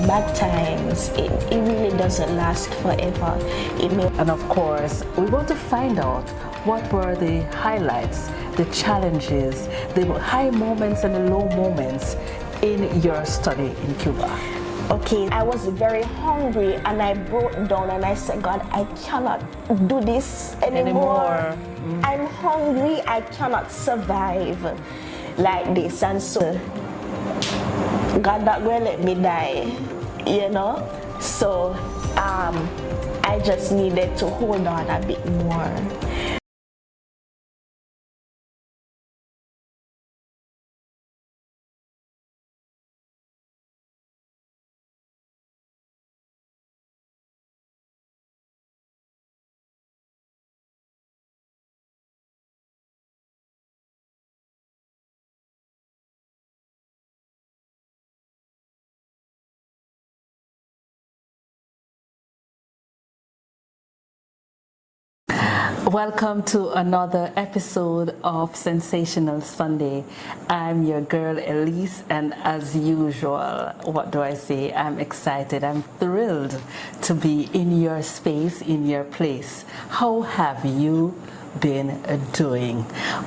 bad times, it really doesn't last forever. And of course, we want to find out what were the highlights, the challenges, the high moments and the low moments in your study in Cuba. Okay, I was very hungry and I broke down and I said, God, I cannot do this anymore. I'm hungry, I cannot survive like this. And so God not going to let me die, you know. So I just needed to hold on a bit more. Welcome to another episode of Sensational Sunday. I'm your girl Elise, and as usual, what do I say? I'm excited, I'm thrilled to be in your space, in your place. How have you been doing?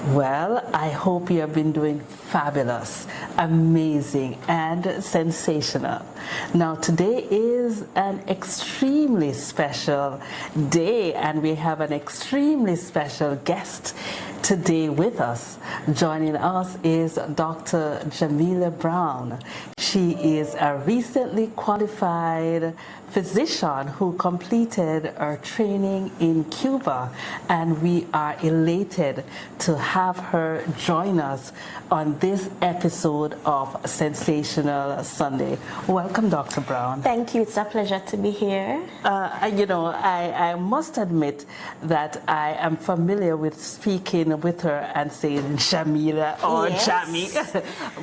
Well, I hope you have been doing fabulous, amazing, and sensational. Now, today is an extremely special day, and we have an extremely special guest today with us. Joining us is Dr. Jamilah Brown. She is a recently qualified physician who completed her training in Cuba, and we are elated to have her join us on this episode of Sensational Sunday. Welcome, Dr. Brown. Thank you. It's a pleasure to be here. I must admit that I am familiar with speaking with her and saying Jamilah or Yes. Jamie.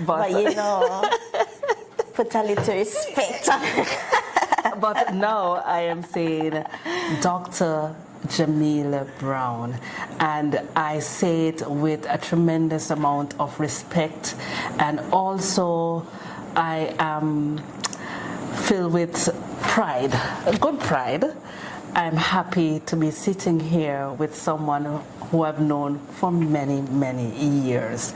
But you know, put a little respect on it. But now I am saying Dr. Jamilah Brown, and I say it with a tremendous amount of respect, and also I am filled with pride, good pride. I'm happy to be sitting here with someone who I've known for many, many years.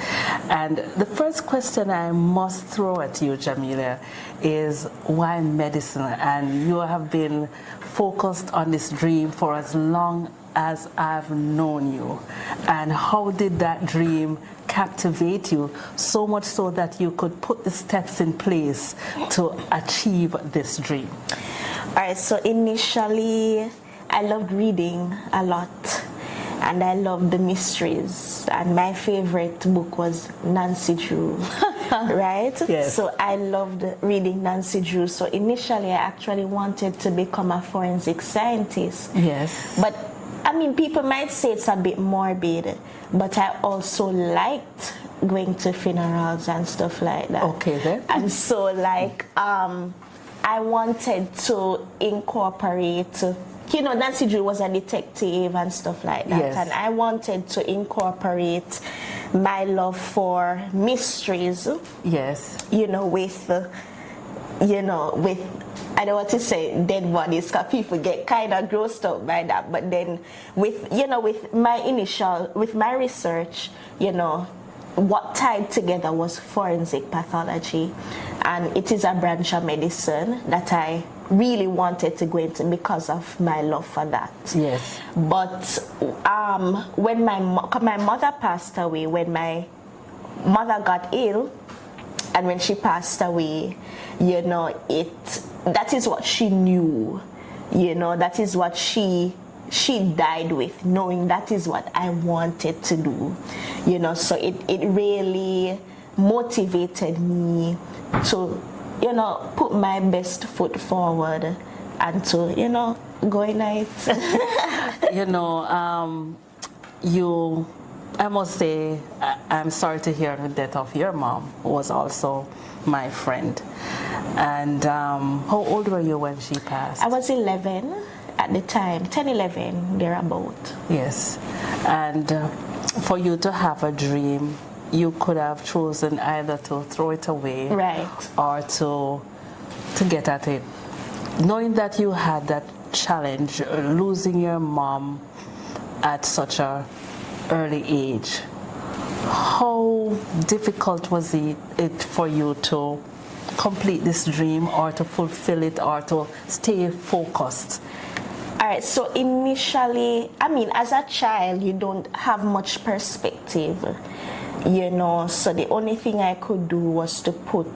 And the first question I must throw at you, Jamilah, is why medicine? And you have been focused on this dream for as long as I've known you. And how did that dream captivate you so much so that you could put the steps in place to achieve this dream? All right, so initially I loved reading a lot, and I loved the mysteries, and my favorite book was Nancy Drew. Right? Yes. So I loved reading Nancy Drew. So initially I actually wanted to become a forensic scientist. Yes. But I mean, people might say it's a bit morbid, but I also liked going to funerals and stuff like that. Okay then. And so like I wanted to incorporate, you know, Nancy Drew was a detective and stuff like that. Yes. And I wanted to incorporate my love for mysteries. Yes. You know, with I don't want to say dead bodies because people get kind of grossed out by that. But then with my research, you know, what tied together was forensic pathology. And it is a branch of medicine that I really wanted to go into because of my love for that. Yes. But when my mother passed away, when my mother got ill, and when she passed away, you know, that is what she knew. You know, that is what she died with, knowing that is what I wanted to do. You know, so it really motivated me to, you know, put my best foot forward and to, you know, go in it. You know, I must say, I'm sorry to hear the death of your mom, who was also my friend. And how old were you when she passed? I was 11 at the time, 10, 11, thereabout. Yes. And for you to have a dream, you could have chosen either to throw it away, right, or to to get at it. Knowing that you had that challenge, losing your mom at such a early age, how difficult was it for you to complete this dream or to fulfill it or to stay focused? All right, so initially, I mean, as a child, you don't have much perspective, so the only thing I could do was to put,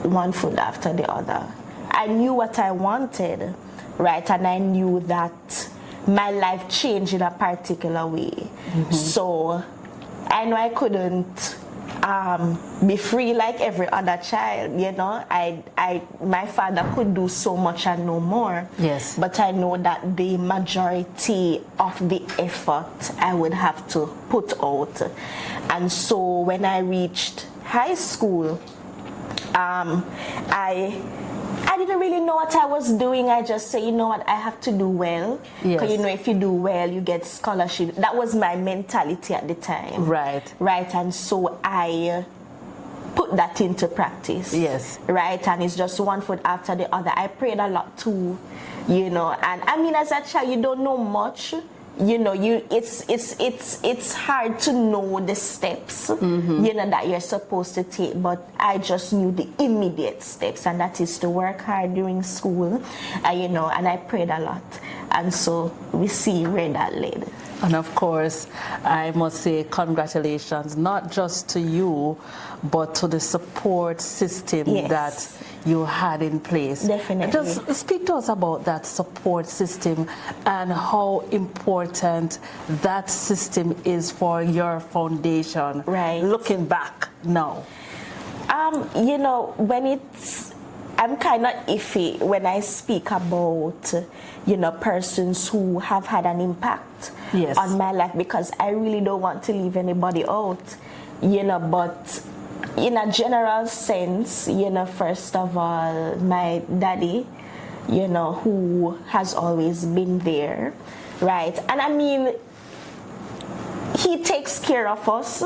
one foot after the other. I knew what I wanted, right, and I knew that my life changed in a particular way. Mm-hmm. So I know I couldn't be free like every other child, my father could do so much and no more. Yes. But I know that the majority of the effort I would have to put out. And so when I reached high school, I didn't really know what I was doing. I just say, I have to do well. Yes. Because, if you do well, you get scholarship. That was my mentality at the time. Right. Right, and so I put that into practice. Yes. Right, and it's just one foot after the other. I prayed a lot too, and I mean, as a child, you don't know much. It's hard to know the steps, that you're supposed to take, but I just knew the immediate steps, and that is to work hard during school, and I prayed a lot, and so we see where that led. And of course, I must say congratulations, not just to you, but to the support system that you had in place. Definitely. Just speak to us about that support system and how important that system is for your foundation. Right. Looking back now. I'm kind of iffy when I speak about, persons who have had an impact on my life, because I really don't want to leave anybody out, but in a general sense, first of all, my daddy, who has always been there, right? And I mean, he takes care of us,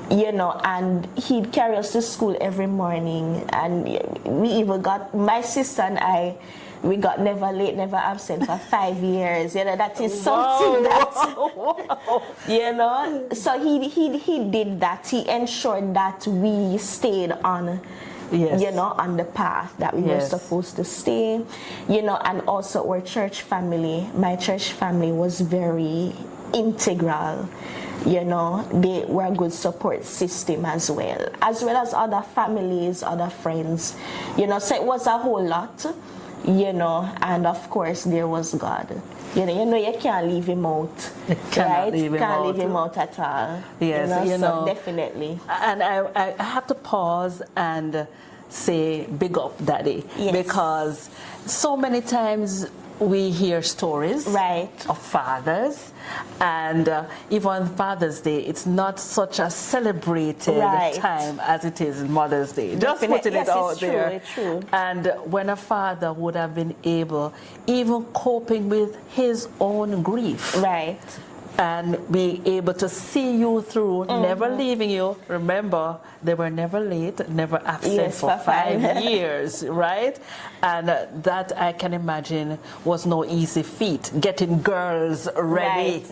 and he'd carry us to school every morning, and we even got, my sister and I, we got never late, never absent for 5 years. That is something so he did that. He ensured that we stayed on, on the path that we were supposed to stay, and also our church family, my church family was very integral. They were a good support system as well as other families, other friends, so it was a whole lot, and of course there was God. You can't leave him out, right? Can't leave him out at all. Yes, so definitely. And I have to pause and say big up daddy, because so many times we hear stories of fathers, and even Father's Day, it's not such a celebrated time as it is Mother's Day. Just putting it out there. It's true. And when a father would have been able, even coping with his own grief, and be able to see you through, never leaving you. Remember, they were never late, never absent for 5 years, right? And that, I can imagine, was no easy feat. Getting girls ready.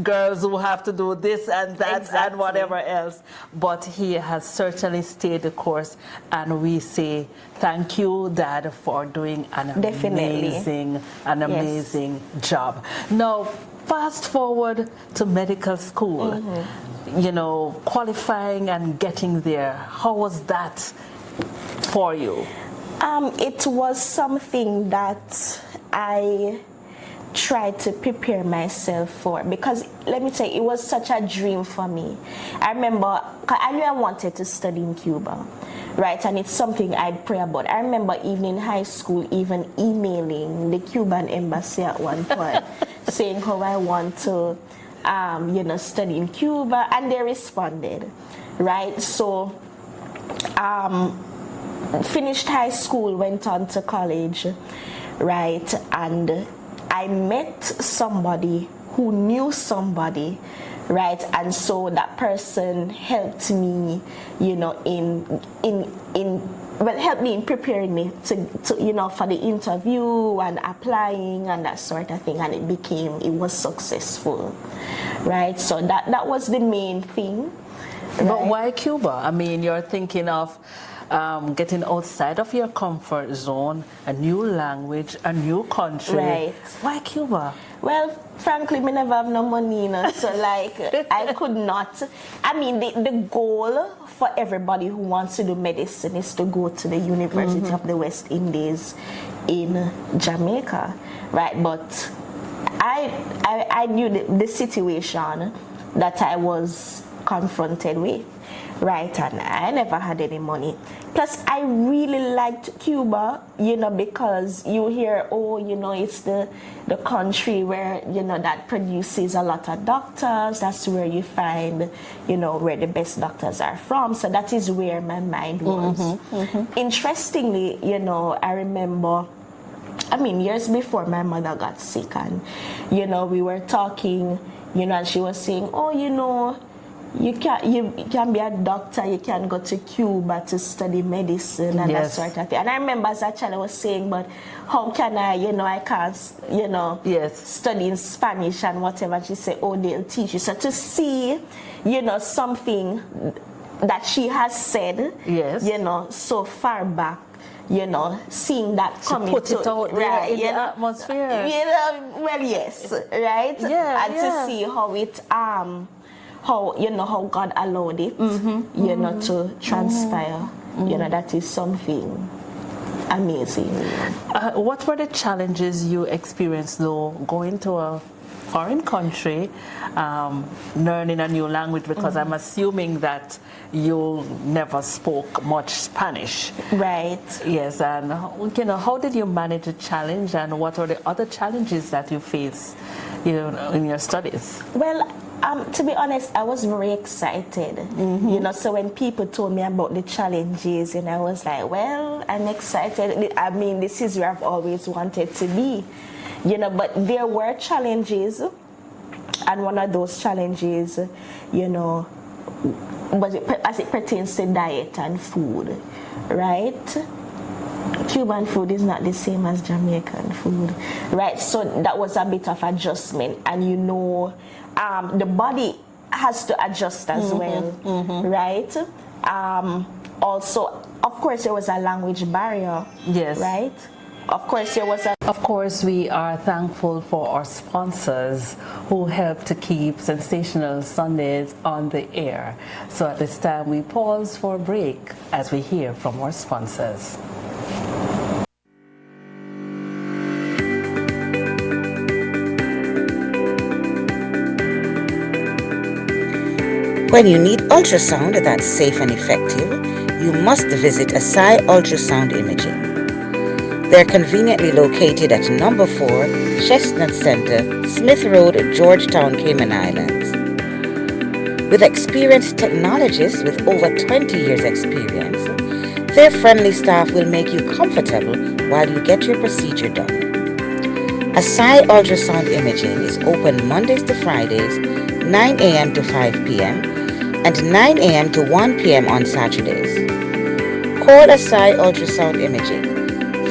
Girls who have to do this and that and whatever else. But he has certainly stayed the course, and we say thank you, Dad, for doing an amazing job. Now, fast forward to medical school, qualifying and getting there. How was that for you? It was something that I tried to prepare myself for, because let me tell you, it was such a dream for me. I remember, I knew I wanted to study in Cuba, right? And it's something I'd pray about. I remember even in high school, even emailing the Cuban embassy at one point, saying how I want to, study in Cuba, and they responded, right? So, finished high school, went on to college, right? And I met somebody who knew somebody, right? And so that person helped me, in well, helped me in preparing me to for the interview and applying and that sort of thing, and it was successful, right? So that was the main thing. Right? But why Cuba? I mean, you're thinking of getting outside of your comfort zone, a new language, a new country. Right. Why Cuba? Well, frankly, me never have no money, so like I could not. I mean, the goal for everybody who wants to do medicine is to go to the University of the West Indies in Jamaica, right? But I knew the situation that I was confronted with, right? And I never had any money. Plus, I really liked Cuba, because you hear, it's the country where, that produces a lot of doctors. That's where you find, where the best doctors are from. So that is where my mind was. Interestingly, I remember, years before my mother got sick, and, we were talking, and she was saying, you can be a doctor, you can go to Cuba to study medicine and that sort of thing. And I remember as a child I was saying, but how can I can't, study in Spanish and whatever. And she said, they'll teach you. So to see, something that she has said, so far back, seeing that coming put it out there in the atmosphere. Well, yes, right? And to see how it, how God allowed it, to transpire, that is something amazing. What were the challenges you experienced, though, going to a foreign country, learning a new language? Because I'm assuming that you never spoke much Spanish. Right. Yes, and how did you manage the challenge, and what were the other challenges that you faced, in your studies? Well, to be honest, I was very excited, so when people told me about the challenges, and I was like, well, I'm excited. I mean, this is where I've always wanted to be, but there were challenges, and one of those challenges, as it pertains to diet and food, right? Cuban food is not the same as Jamaican food, right? So that was a bit of adjustment, and the body has to adjust as well, right? Also, of course, there was a language barrier, right? Of course, we are thankful for our sponsors who help to keep Sensational Sundays on the air. So at this time, we pause for a break as we hear from our sponsors. When you need ultrasound that's safe and effective, you must visit Asai Ultrasound Imaging. They're conveniently located at number 4 Chestnut Center, Smith Road, Georgetown, Cayman Islands. With experienced technologists with over 20 years experience, their friendly staff will make you comfortable while you get your procedure done. Asai Ultrasound Imaging is open Mondays to Fridays, 9 a.m. to 5 p.m. and 9 a.m. to 1 p.m. on Saturdays. Call Asai Ultrasound Imaging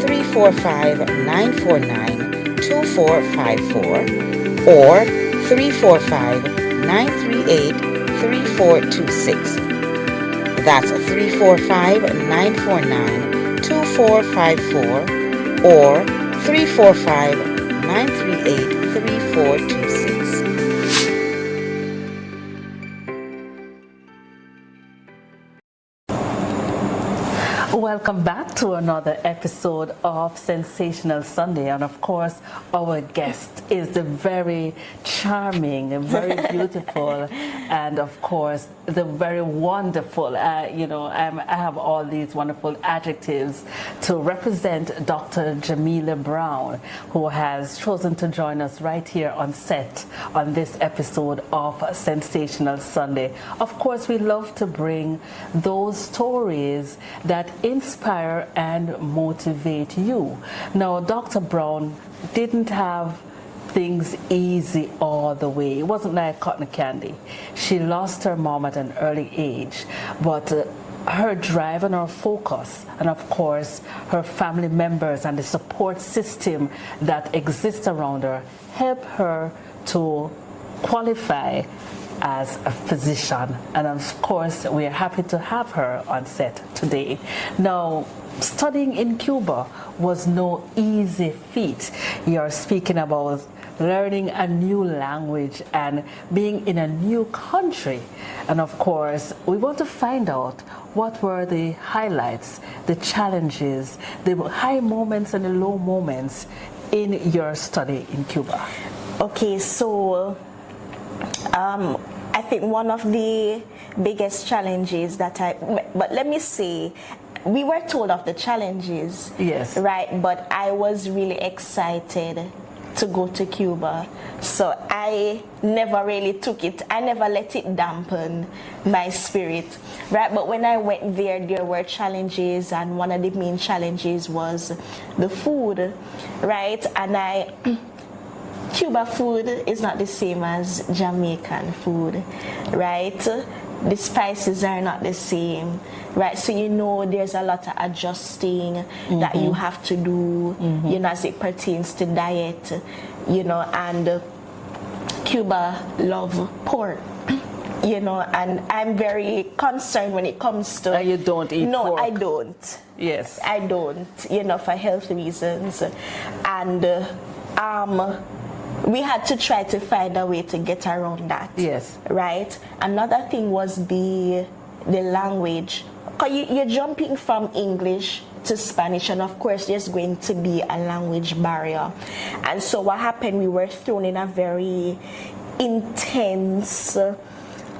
345-949-2454 or 345-938-3426. That's 345-949-2454 or 345-938-3426. Welcome back to another episode of Sensational Sunday, and of course our guest is the very charming, very beautiful, and of course the very wonderful, I have all these wonderful adjectives to represent Dr. Jamilah Brown, who has chosen to join us right here on set on this episode of Sensational Sunday. Of course, we love to bring those stories that inspire and motivate you. Now, Dr. Brown didn't have things easy all the way. It wasn't like cotton candy. She lost her mom at an early age, but her drive and her focus, and of course her family members and the support system that exists around her help her to qualify as a physician. And of course we are happy to have her on set today. Now, studying in Cuba was no easy feat. You're speaking about learning a new language and being in a new country. And of course, we want to find out what were the highlights, the challenges, the high moments and the low moments in your study in Cuba. Okay, so I think one of the biggest challenges that but let me say, we were told of the challenges, yes, right? But I was really excited to go to Cuba, so I never really took it, I never let it dampen my spirit, right? But when I went there were challenges, and one of the main challenges was the food, right? And Cuba food is not the same as Jamaican food, right? The spices are not the same, right? So there's a lot of adjusting that you have to do, as it pertains to diet, and Cuba love pork, and I'm very concerned when it comes to... You don't eat pork? No, I don't. Yes. I don't, for health reasons. And we had to try to find a way to get around that. Yes. Right? Another thing was the language. Because you're jumping from English to Spanish, and of course there's going to be a language barrier. And so what happened, we were thrown in a very intense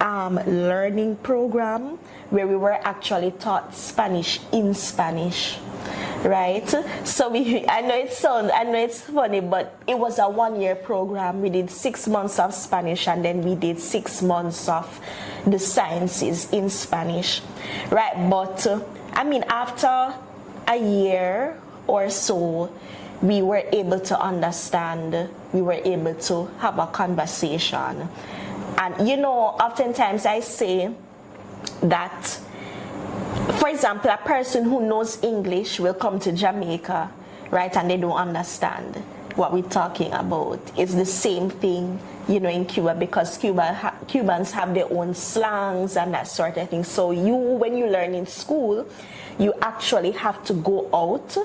learning program where we were actually taught Spanish in Spanish. Right? So I know it's funny, but it was a 1-year program. We did 6 months of Spanish, and then we did 6 months of the sciences in Spanish, right? But after a year or so, we were able to understand, we were able to have a conversation. And oftentimes I say that, for example, a person who knows English will come to Jamaica, right, and they don't understand what we're talking about. It's the same thing, in Cuba, because Cubans have their own slangs and that sort of thing. So when you learn in school, you actually have to go out,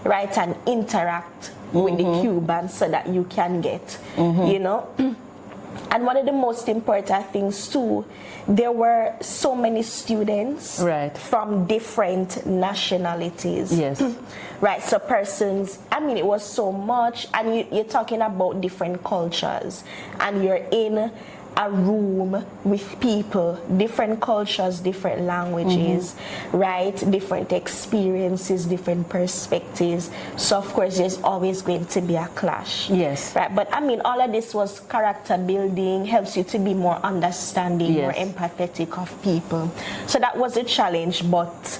right, and interact with the Cubans so that you can get, And one of the most important things too, there were so many students, right, from different nationalities. Yes. Right, so persons, it was so much, and you're talking about different cultures, and you're in a room with people, different cultures, different languages, right, different experiences, different perspectives. So of course there's always going to be a clash. Yes. Right, but all of this was character building, helps you to be more understanding, yes, more empathetic of people. So that was a challenge, but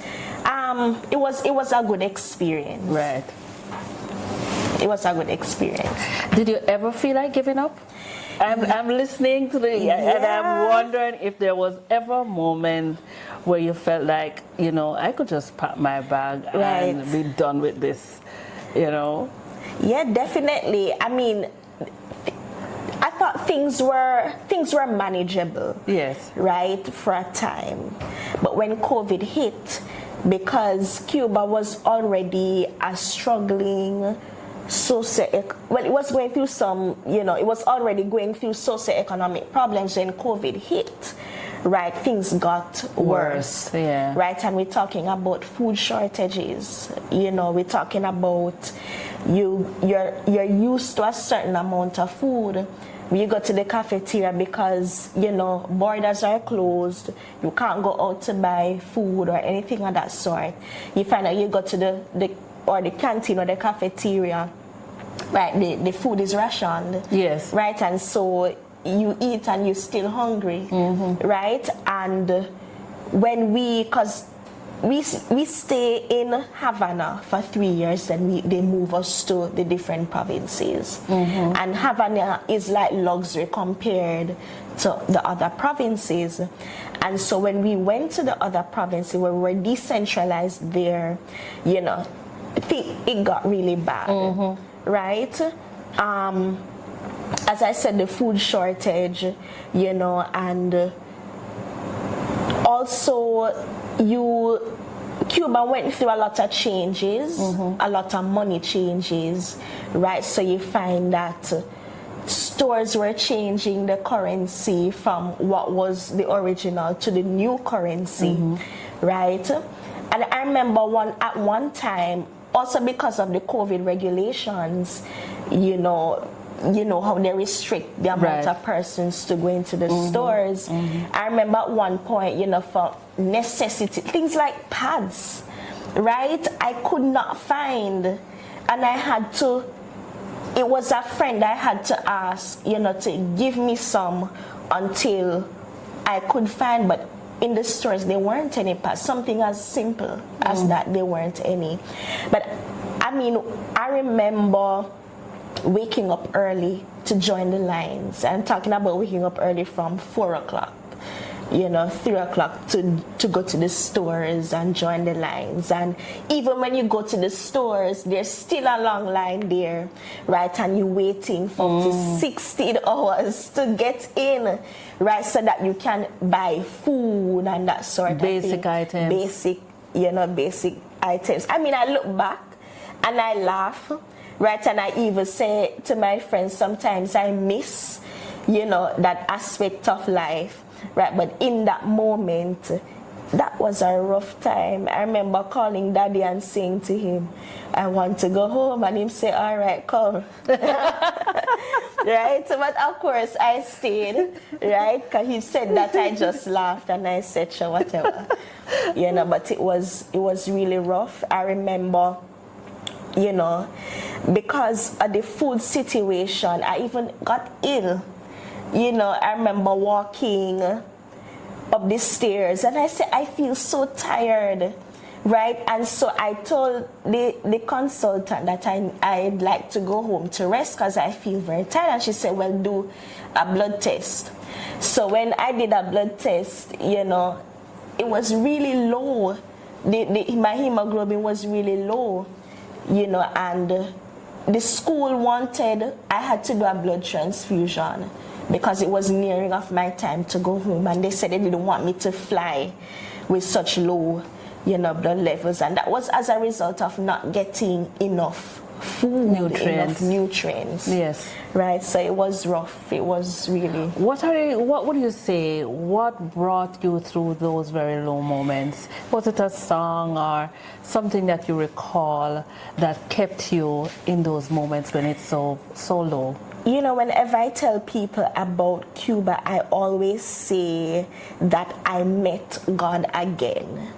it was a good experience. Right. It was a good experience. Did you ever feel like giving up? I'm listening to and I'm wondering if there was ever a moment where you felt like, I could just pack my bag and be done with this, Yeah, definitely. I thought things were manageable. Yes. Right, for a time. But when COVID hit, because Cuba was already a struggling it was going through it was already going through socioeconomic problems when COVID hit, right? Things got worse. Yeah. Right, and we're talking about food shortages. We're talking about you're used to a certain amount of food. When you go to the cafeteria, because borders are closed, you can't go out to buy food or anything of that sort. You find out you go to the canteen or the cafeteria, right, the food is rationed. Yes. Right, and so you eat and you're still hungry, right? And when because we stay in Havana for 3 years, and they move us to the different provinces. And Havana is like luxury compared to the other provinces. And so when we went to the other provinces where we were decentralized there, you know, it got really bad, right? As I said, the food shortage, you know, and also Cuba went through a lot of changes, a lot of money changes, right? So you find that stores were changing the currency from what was the original to the new currency, right? And I remember at one time, also because of the COVID regulations, you know how they restrict the amount of persons to go into the stores. I remember at one point, you know, for necessity, things like pads, right? I could not find, and I had to, it was a friend I had to ask, you know, to give me some until I could find, but in the stores there weren't any pads. Something as simple as that, there weren't any. But I mean, I remember waking up early to join the lines. I'm talking about waking up early from 4 o'clock, you know, 3 o'clock to go to the stores and join the lines. And even when you go to the stores, there's still a long line there, right? And you're waiting for up to 16 hours to get in, right? So that you can buy food and that sort of thing. Basic items. Basic items. I mean, I look back and I laugh, right? And I even say to my friends, sometimes I miss, you know, that aspect of life, right? But in that moment, that was a rough time. I remember calling Daddy and saying to him, I want to go home. And him say, all right, come. Right? But of course, I stayed, right? Because he said that, I just laughed and I said, sure, whatever. You know, but it was really rough. I remember, you know, because of the food situation, I even got ill. You know, I remember walking up the stairs and I said, I feel so tired, right? And so I told the consultant that I'd like to go home to rest because I feel very tired. And she said, well, do a blood test. So when I did a blood test, you know, it was really low. My hemoglobin was really low, you know, and the school wanted, I had to do a blood transfusion because it was nearing of my time to go home, and they said they didn't want me to fly with such low, you know, blood levels, and that was as a result of not getting enough food, enough nutrients. Yes. Right. So it was rough. It was really. What would you say? What brought you through those very low moments? Was it a song or something that you recall that kept you in those moments when it's so low? You know, whenever I tell people about Cuba, I always say that I met God again,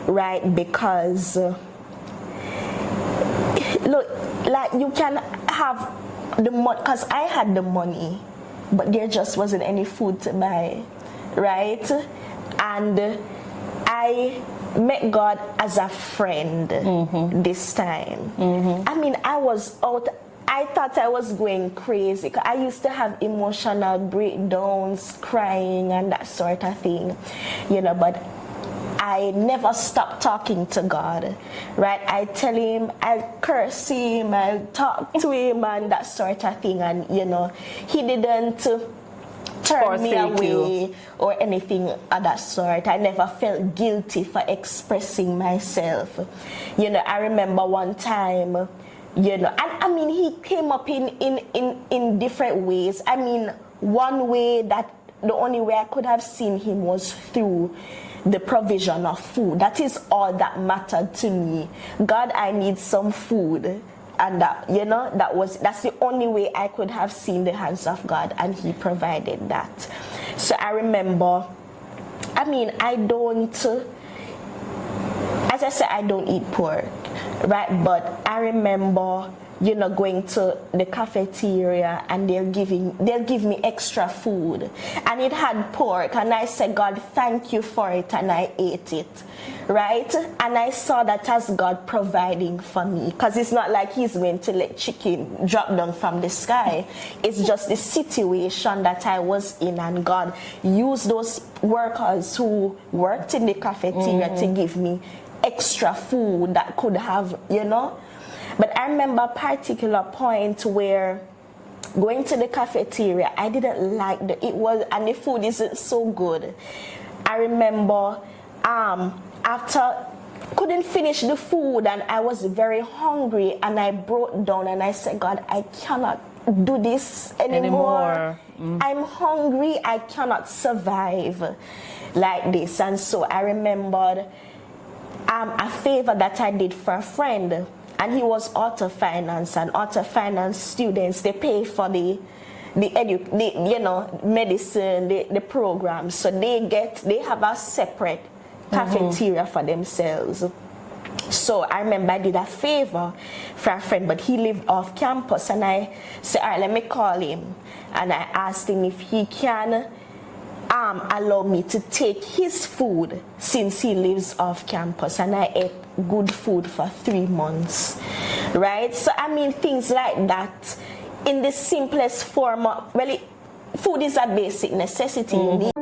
right? Because, look, like you can have the money, because I had the money, but there just wasn't any food to buy, right? And I met God as a friend this time. I mean, I was out. I thought I was going crazy. I used to have emotional breakdowns, crying and that sort of thing, you know, but I never stopped talking to God, right? I tell him, I curse him, I talk to him and that sort of thing, and, you know, he didn't turn me away or anything of that sort. I never felt guilty for expressing myself. You know, I remember one time, you know, and I mean, he came up in different ways. I mean, one way that the only way I could have seen him was through the provision of food. That is all that mattered to me. God, I need some food. And that, you know, that's the only way I could have seen the hands of God, and he provided that. So I remember, I mean, I don't, as I said, I don't eat pork, right? But I remember, you know, going to the cafeteria and they'll give me extra food, and it had pork, and I said, God, thank you for it, and I ate it, right? And I saw that as God providing for me, because it's not like he's going to let chicken drop down from the sky. It's just the situation that I was in, and God used those workers who worked in the cafeteria to give me extra food that could have, you know. But I remember a particular point where going to the cafeteria, I didn't like and the food isn't so good. I remember after couldn't finish the food and I was very hungry and I broke down and I said, God, I cannot do this anymore. I'm hungry, I cannot survive like this. And so I remembered a favor that I did for a friend, and he was auto finance, and auto finance students, they pay for the medicine, the programs, so they have a separate cafeteria for themselves. So I remember I did a favor for a friend, but he lived off campus, and I said, all right, let me call him, and I asked him if he can allow me to take his food since he lives off campus, and I ate good food for 3 months, right? So I mean, things like that in the simplest form of, food is a basic necessity. You need